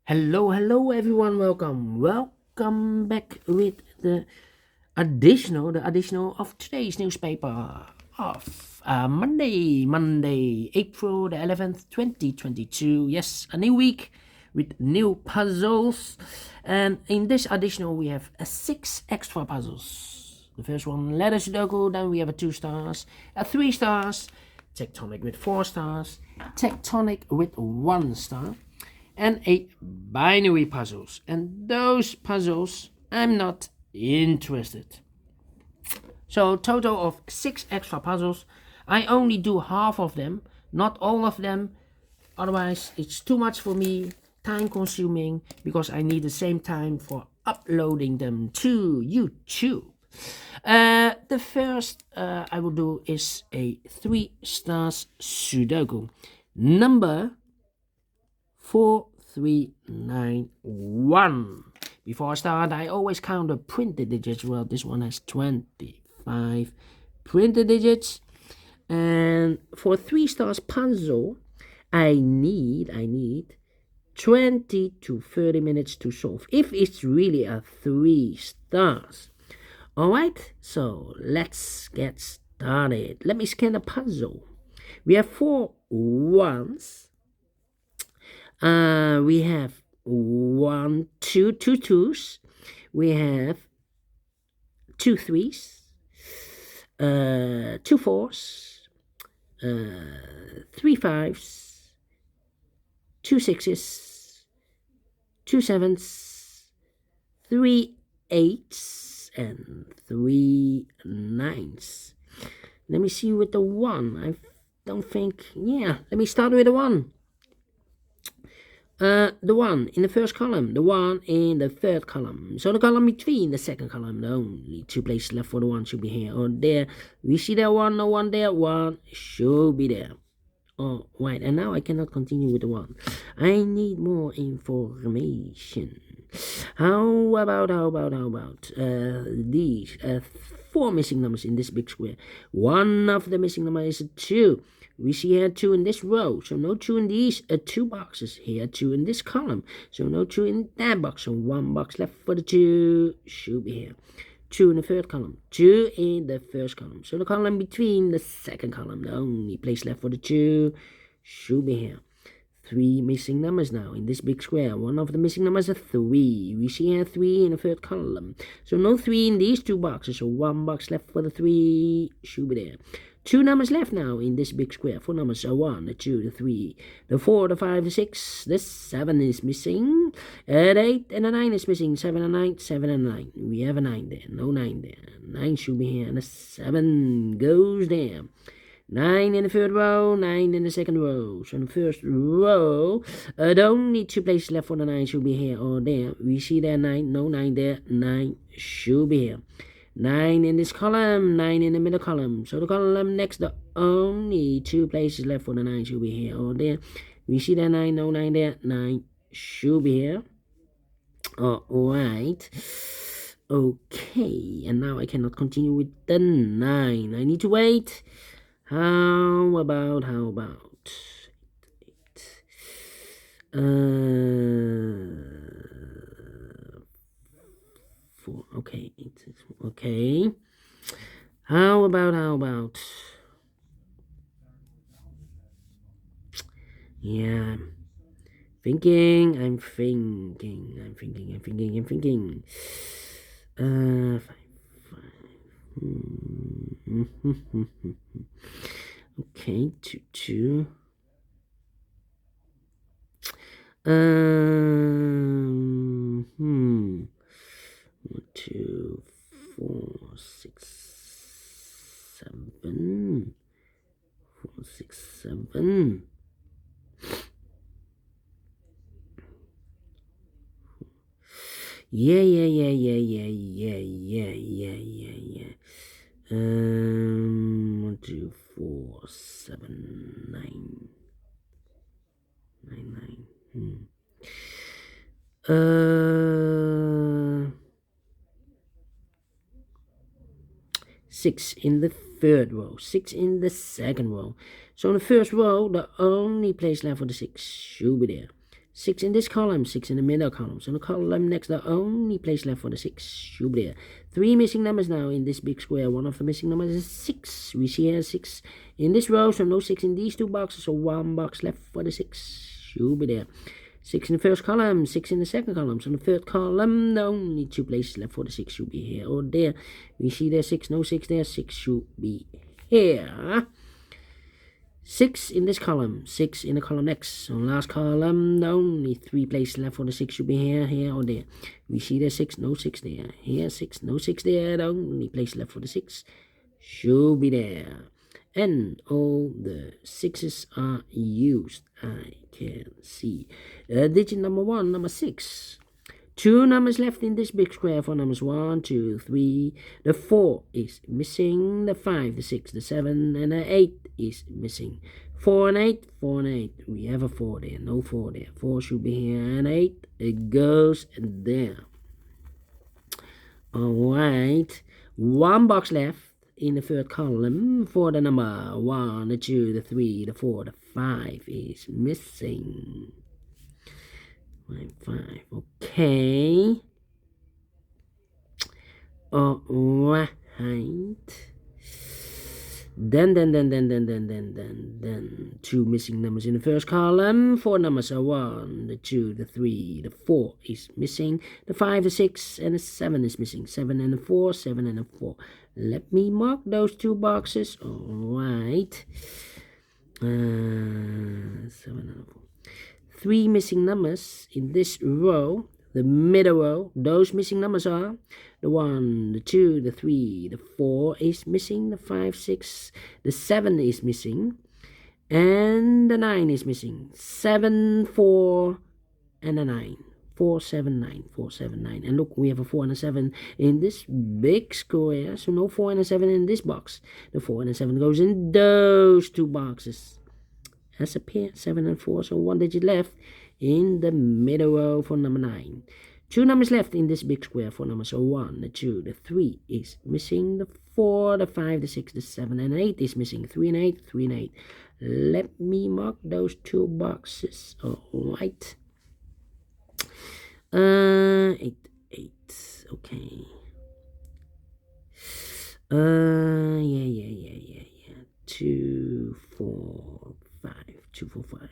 Hello everyone, welcome back with the additional of today's newspaper of Monday, April the 11th, 2022. Yes, a new week with new puzzles, and in this additional we have six extra puzzles. The first one, letter Sudoku, then we have a 2 stars, a 3 stars, tectonic with 4 stars, tectonic with 1 star, and 8 binary puzzles. And those puzzles I'm not interested. So total of 6 extra puzzles. I only do half of them, not all of them. Otherwise it's too much for me, time consuming, because I need the same time for uploading them to YouTube. The first I will do is a 3 stars Sudoku. Number 4391. Before I start, I always count the printed digits. Well, this one has 25 printed digits. And for 3 stars puzzle, I need 20 to 30 minutes to solve, if it's really a 3 stars. Alright, so let's get started. Let me scan the puzzle. We have 4 ones. We have 1, 2, 2 twos. We have 2 threes, 2 fours, 3 fives, 2 sixes, 2 sevens, 3 eights, and 3 nines. Let me see with the 1. I don't think. Yeah, let me start with the 1. The 1 in the first column, the 1 in the third column. So the column between the second column, the only 2 places left for the 1 should be here or there. We see there 1, no 1 there, 1 should be there. Oh, right, and now I cannot continue with the 1. I need more information. How about these 4 missing numbers in this big square. One of the missing numbers is a 2. We see here 2 in this row, so no 2 in these 2 boxes. Here 2 in this column, so no 2 in that box. So 1 box left for the 2 should be here. 2 in the third column, 2 in the first column. So the column between the second column, the only place left for the 2 should be here. 3 missing numbers now in this big square. One of the missing numbers is 3. We see here 3 in the third column. So no 3 in these 2 boxes. So 1 box left for the 3 should be there. 2 numbers left now in this big square. 4 numbers are 1, the 2, the 3, the 4, the 5, the 6, the 7 is missing. The 8 and the 9 is missing. 7 and 9, 7 and 9. We have a 9 there. No 9 there. 9 should be here. And the 7 goes there. 9 in the third row, 9 in the second row. So in the first row, the only 2 places left for the 9 should be here or there. We see there 9, no 9 there. 9 should be here. 9 in this column, 9 in the middle column. So the column next, the only 2 places left for the 9 should be here or there. We see there 9, no 9 there. 9 should be here. Alright. Okay, and now I cannot continue with the 9. I need to wait. How about 4, okay, 8, okay. How about, yeah, I'm thinking, 5, 5. Okay, 2, 2. 1, 2, 4, 6, 7. 4, 6, 7. Yeah. 1, 2, 4, 7, 9. 9. 6 in the third row, 6 in the second row. So in the first row, the only place left for the 6 should be there. 6 in this column, 6 in the middle column. So the column next, the only place left for the 6 should be there. 3 missing numbers now in this big square. One of the missing numbers is 6. We see here 6 in this row, so no 6 in these two boxes. So 1 box left for the 6 should be there. 6 in the first column, 6 in the second column. So in the third column, the only 2 places left for the 6 should be here or there. We see there 6, no 6 there. 6 should be here. 6 in this column, 6 in the column next. So last column, only 3 places left for the 6 should be here, here, or there. We see there 6, no 6 there. Here 6, no 6 there. The only place left for the 6 should be there. And all the 6s are used. I can see. Digit number 1, number 6. 2 numbers left in this big square for numbers 1, 2, 3. The 4 is missing. The 5, the 6, the 7, and the 8 is missing. 4 and 8, 4 and 8. We have a 4 there, no 4 there. 4 should be here, and 8, it goes there. Alright, 1 box left in the third column for the number 1, the 2, the 3, the 4, the 5 is missing. 5, okay. Alright. Then 2 missing numbers in the first column. 4 numbers are 1, the 2, the 3, the 4 is missing. The 5, the 6, and the 7 is missing. 7 and the 4, 7 and the 4. Let me mark those 2 boxes. Alright. 7 and 4. 3 missing numbers in this row, the middle row. Those missing numbers are the 1, the 2, the 3, the 4 is missing, the 5, 6, the 7 is missing, and the 9 is missing. 7, 4, and a 9. 4, 7, 9, 4, 7, 9. And look, we have a 4 and a 7 in this big square, so no 4 and a 7 in this box. The 4 and a 7 goes in those 2 boxes. As a pair, 7 and 4, so 1 digit left in the middle row for number 9. 2 numbers left in this big square for numbers 1, the 2, the 3 is missing. The 4, the 5, the 6, the 7, and 8 is missing. 3 and 8, 3 and 8. Let me mark those 2 boxes. Alright. 8, 8. Okay. Yeah. 2, 4, 5. 2, 4, 5.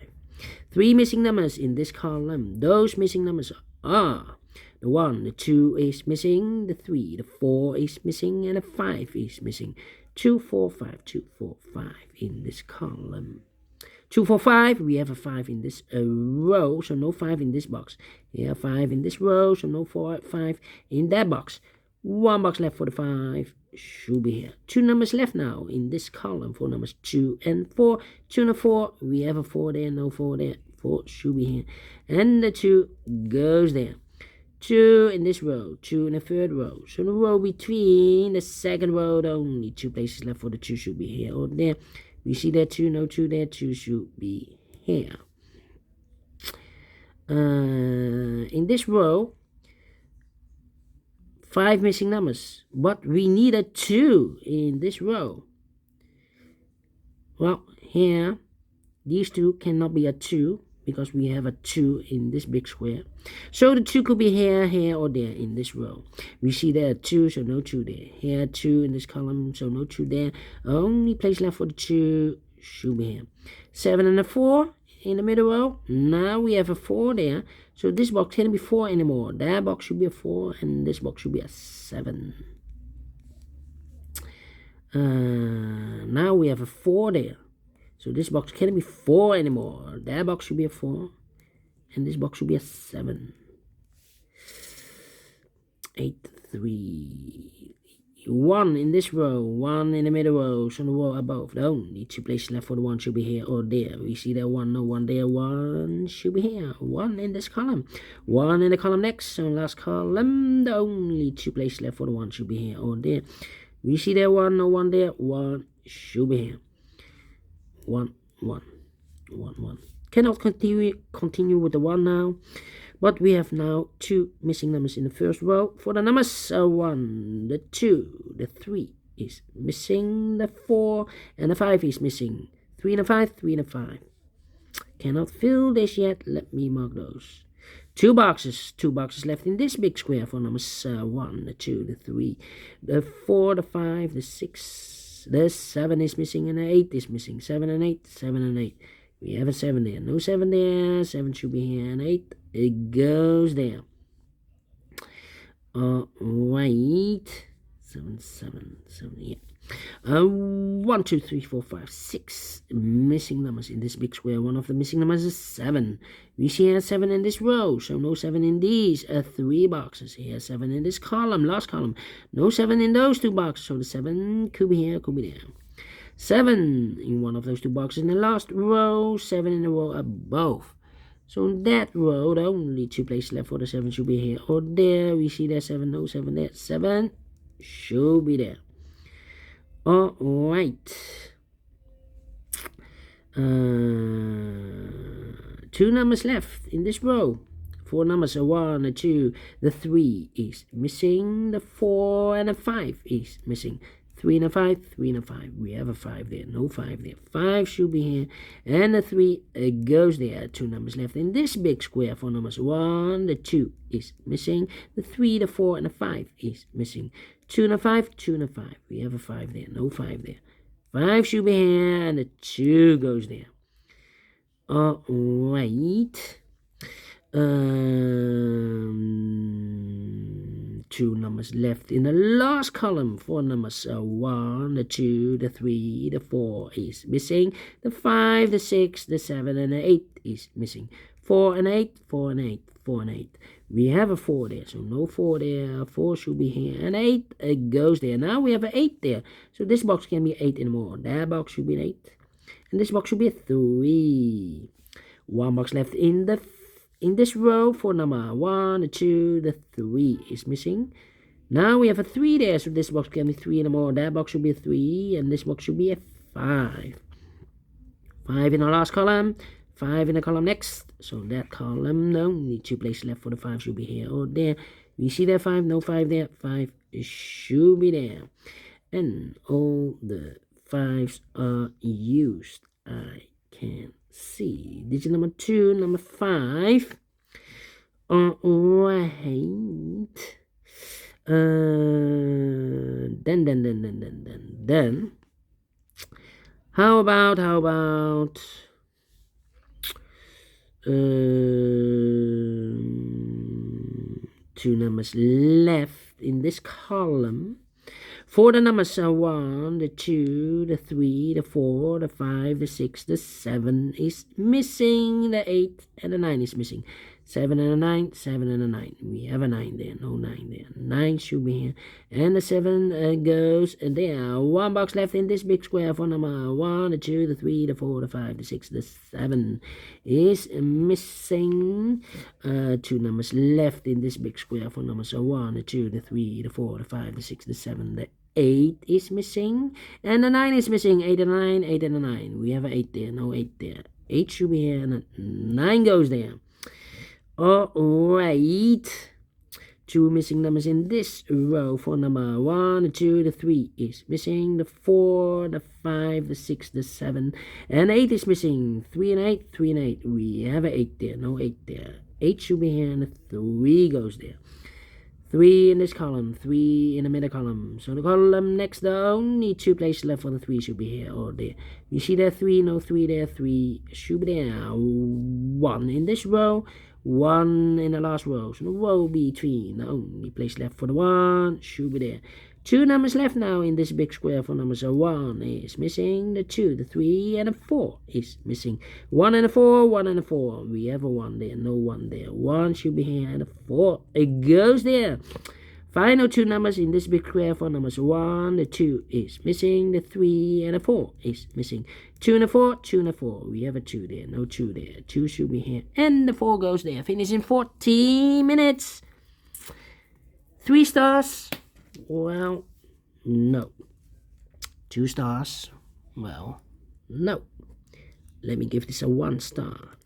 3 missing numbers in this column. Those missing numbers are the 1, the 2 is missing, the 3, the 4 is missing, and the 5 is missing. 2, 4, 5, 2, 4, 5 in this column. 2, 4, 5, we have a 5 in this row, so no 5 in this box. Here, 5 in this row, so no 5 in that box. 1 box left for the 5 should be here. 2 numbers left now in this column for numbers 2 and 4. 2 and 4, we have a 4 there, no 4 there. 4 should be here. And the 2 goes there. 2 in this row, 2 in the third row. So the row between the second row, the only 2 places left for the 2 should be here or there. We see there 2, no 2 there, 2 should be here. In this row, 5 missing numbers, but we need a 2 in this row. Well, here, these 2 cannot be a 2 because we have a 2 in this big square. So the 2 could be here, here, or there in this row. We see there are 2, so no 2 there. Here, 2 in this column, so no 2 there. Only place left for the 2 should be here. 7 and a 4 in the middle row. Now we have a 4 there. So this box can't be 4 anymore. That box should be a 4, and this box should be a 7. Now we have a 4 there. So this box can't be 4 anymore. That box should be a 4, and this box should be a 7. 8, 3, 1 in this row, 1 in the middle row, so the row above. The only 2 places left for the 1 should be here or there. We see there 1, no 1 there, 1 should be here. 1 in this column, 1 in the column next, so last column, the only 2 places left for the 1 should be here or there. We see there 1, no 1 there, 1 should be here. 1, 1, 1, 1. Cannot continue with the 1 now. But we have now 2 missing numbers in the first row. For the numbers 1, the 2, the 3 is missing, the 4, and the 5 is missing. 3 and a 5, 3 and a 5. cannot fill this yet. Let me mark those. Two boxes left in this big square for numbers 1, the 2, the 3, the 4, the 5, the 6, the 7 is missing, and the 8 is missing. 7 and 8, 7 and 8. We have a 7 there. No 7 there. 7 should be here, and 8, it goes there. Right. 7, 7, 7, yeah. 1, 2, 3, 4, 5, 6 missing numbers in this big square. One of the missing numbers is 7. We see here 7 in this row, so no 7 in these 3 boxes. Here 7 in this column, last column. No 7 in those 2 boxes, so the 7 could be here, could be there. 7 in one of those 2 boxes in the last row, 7 in the row above. So in that row, the only 2 places left for the 7 should be here or there. We see there 7, no 7 there. 7 should be there. All right. 2 numbers left in this row. 4 numbers, a 1, a 2, the 3 is missing. The 4 and a 5 is missing. 3 and a 5, 3 and a 5. We have a 5 there, no 5 there. 5 should be here, and the 3 goes there. 2 numbers left in this big square. 4 numbers, 1, the 2 is missing. The 3, the 4, and the 5 is missing. 2 and a 5, 2 and a 5. We have a 5 there, no 5 there. 5 should be here, and the 2 goes there. All right. 2 numbers left in the last column. 4 numbers, 1, the 2, the 3, the 4 is missing. The 5, the 6, the 7, and the 8 is missing. 4 and 8, 4 and 8, 4 and 8. We have a 4 there, so no 4 there. 4 should be here, and 8 goes there. Now we have an 8 there, so this box can be 8 anymore. That box should be an 8, and this box should be a 3. 1 box left in this row. For number 1, the 2, the 3 is missing. Now we have a 3 there, so this box can be 3 anymore. That box should be a 3, and this box should be a 5. 5 in our last column. 5 in the column next, so that column, no, need 2 places left for the 5 should be here or there. We see there 5, no 5 there, 5 should be there. And all the 5s are used. I can see. Digit number 2, number 5. Alright. Then. How about 2 numbers left in this column. 4 the numbers are 1, the 2, the 3, the 4, the 5, the 6, the 7 is missing. The 8 and the 9 is missing. 7 and a 9, 7 and a 9. We have a 9 there, no 9 there. 9 should be here. And the 7 goes there. 1 box left in this big square for number 1, the 2, the 3, the 4, the 5, the 6, the 7 is missing. 2 numbers left in this big square for numbers 1, the 2, the 3, the 4, the 5, the 6, the 7, the 8 is missing. And the 9 is missing. 8 and a 9, 8 and a 9. We have an 8 there, no 8 there. 8 should be here, and a 9 goes there. Alright, 2 missing numbers in this row. For number 1, the 2, the 3 is missing. The 4, the 5, the 6, the 7, and 8 is missing. 3 and 8, 3 and 8. We have an 8 there, no 8 there. 8 should be here, and the 3 goes there. 3 in this column, 3 in the middle column. So the column next, the only 2 places left for the 3 should be here or there. You see there 3, no 3 there, 3 should be there. 1 in this row, 1 in the last row. So the row between, the only place left for the 1 should be there. 2 numbers left now in this big square. For numbers 1 is missing. The 2, the 3, and the 4 is missing. 1 and a 4, 1 and a 4. We have a 1 there, no 1 there. 1 should be here, and a 4 it goes there. Final 2 numbers in this big square. For numbers 1, the 2 is missing. The 3 and the 4 is missing. 2 and a 4, 2 and a 4. We have a 2 there, no 2 there. 2 should be here, and the 4 goes there. Finish in 40 minutes. 3 stars. Well, no. 2 stars. Well, no. Let me give this a 1 star.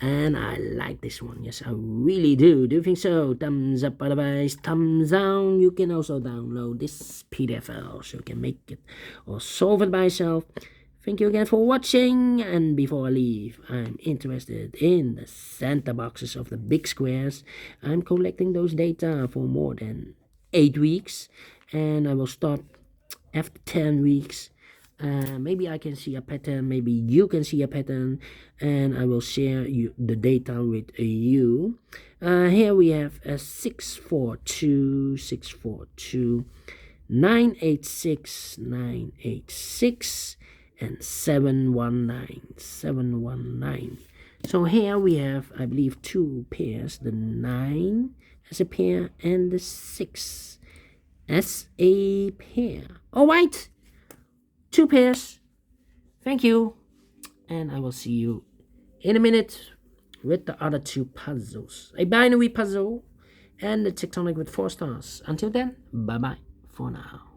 And I like this one. Yes, I really do. Do you think so? Thumbs up, otherwise thumbs down. You can also download this PDF file so you can make it or solve it by yourself. Thank you again for watching, and before I leave, I'm interested in the center boxes of the big squares. I'm collecting those data for more than 8 weeks, and I will stop after 10 weeks. Maybe I can see a pattern, maybe you can see a pattern, and I will share the data with you. Here we have a 642, 642, 986, 986, and 719, 719. So here we have, I believe, 2 pairs, the 9 as a pair and the 6 as a pair. All right, 2 pairs. Thank you, and I will see you in a minute with the other 2 puzzles, a binary puzzle and the tectonic with 4 stars. Until then, bye bye for now.